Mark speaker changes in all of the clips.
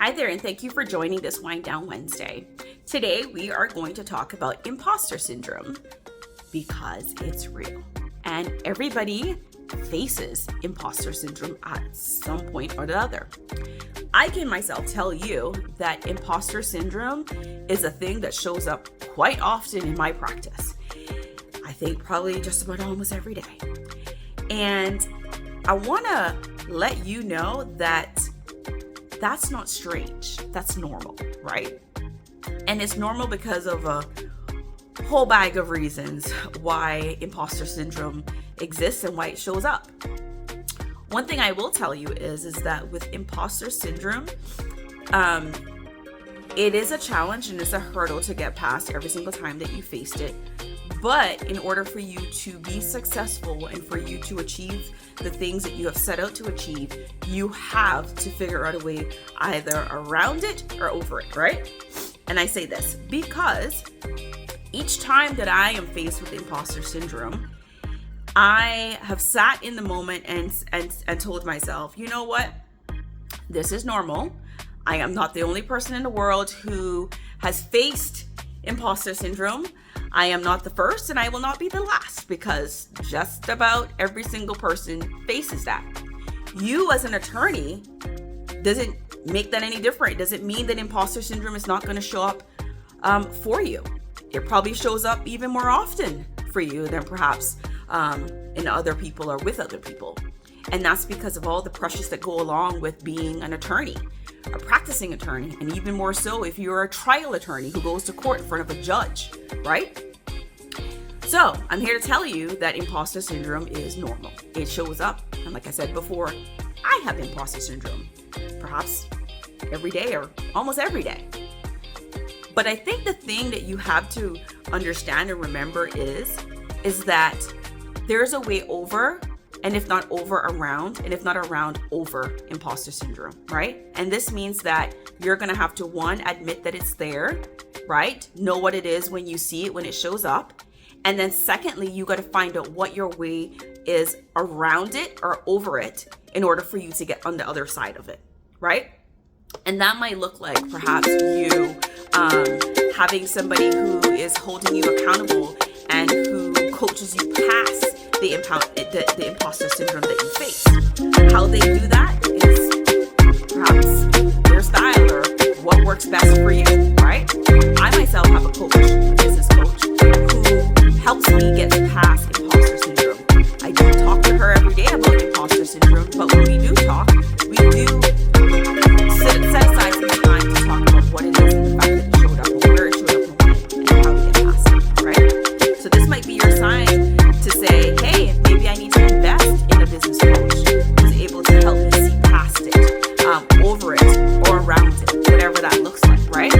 Speaker 1: Hi there, and thank you for joining this Wind Down Wednesday. Today, we are going to talk about imposter syndrome because it's real. And everybody faces imposter syndrome at some point or the other. I can myself tell you that imposter syndrome is a thing that shows up quite often in my practice. I think probably just about almost every day. And I want to let you know that that's not strange. That's normal, right? And it's normal because of a whole bag of reasons why imposter syndrome exists and why it shows up. One thing I will tell you is that with imposter syndrome, it is a challenge and it's a hurdle to get past every single time that you faced it. But in order for you to be successful and for you to achieve the things that you have set out to achieve, you have to figure out a way either around it or over it, right? And I say this because each time that I am faced with imposter syndrome, I have sat in the moment and told myself, you know what? This is normal. I am not the only person in the world who has faced imposter syndrome. I am not the first and I will not be the last because just about every single person faces that. You as an attorney doesn't make that any different. It doesn't mean that imposter syndrome is not going to show up for you. It probably shows up even more often for you than perhaps in other people or with other people. And that's because of all the pressures that go along with being an attorney, a practicing attorney, and even more so if you're a trial attorney who goes to court in front of a judge, right? So I'm here to tell you that imposter syndrome is normal. It shows up, and like I said before, I have imposter syndrome, perhaps every day or almost every day. But I think the thing that you have to understand and remember is that there's a way over, and if not over, around, and if not around, over imposter syndrome, right? And this means that you're gonna have to, one, admit that it's there, right? Know what it is when you see it, when it shows up. And then secondly, you gotta find out what your way is around it or over it in order for you to get on the other side of it, right? And that might look like perhaps you having somebody who is holding you accountable and who coaches you past the imposter syndrome that you face. How they do that is perhaps their style or what works best for you, right? I myself have a coach, a business coach, who helps me get past imposter syndrome. I don't talk to her every day about imposter syndrome, but when we do talk, we do set aside some time to talk about what it is and the fact that it showed up, and where it showed up, and how we get past it, right? So this might be your sign to say, hey, maybe I need to invest in a business coach who's able to help me see past it, over it, or around it, whatever that looks like, right?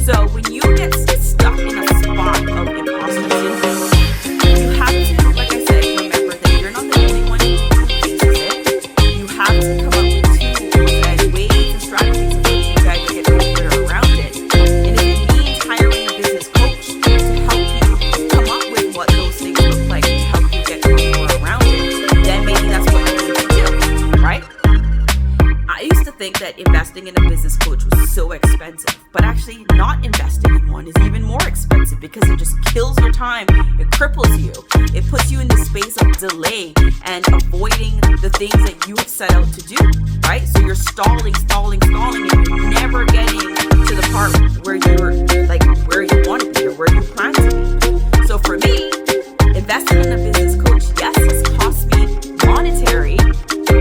Speaker 1: So when you get stuck in a spot of imposter syndrome, you have to, like I said, remember that you're not the only one who faces it. You have to come up with tools and ways and strategies in which you guys can get over it or around it. And if it means hiring a business coach to help you come up with what those things look like to help you get over or around it, then maybe that's what you need to do, right? I used to think that investing in a business coach was so expensive, but actually not investing in one is even more expensive because it just kills your time, it cripples you, it puts you in the space of delay and avoiding the things that you have set out to do, right? So you're stalling, and you're never getting to the part where you're like where you want to be or where you plan to be. So for me, investing in a business coach, yes, it's cost me monetary,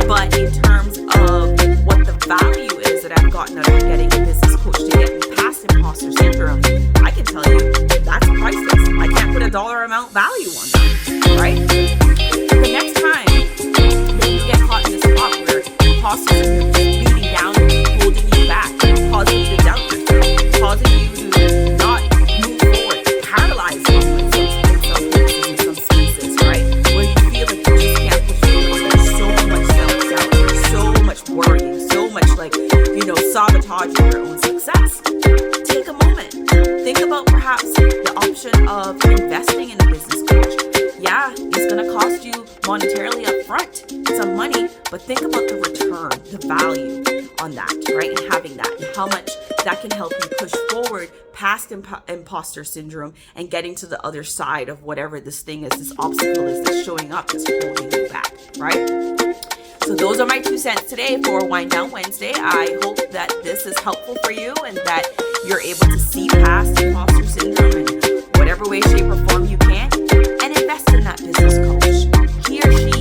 Speaker 1: but in terms of what the value is that I've gotten out of getting a business coach to get me past imposter syndrome, I can tell you that's priceless. I can't put a dollar amount value on that, right? The next time that you get caught in this spot where imposter syndrome is beating down you, holding you back, causing you to doubt yourself, causing you to not move forward, paralyze you in some places, in some spaces, right? Where you feel like you just can't push through. There's so much self-doubt, there's so much worrying, so much sabotaging your own success. Take a moment. Think about perhaps the option of investing in a business coach. Yeah, it's going to cost you monetarily up front some money, but think about the return, the value on that, right? And having that, and how much that can help you push forward past imposter syndrome and getting to the other side of whatever this thing is, this obstacle is that's showing up, that's holding you back, right? So those are my 2 cents today for Wind Down Wednesday. I hope that this is helpful for you and that you're able to see past imposter syndrome in whatever way, shape, or form you can, and invest in that business coach. He or she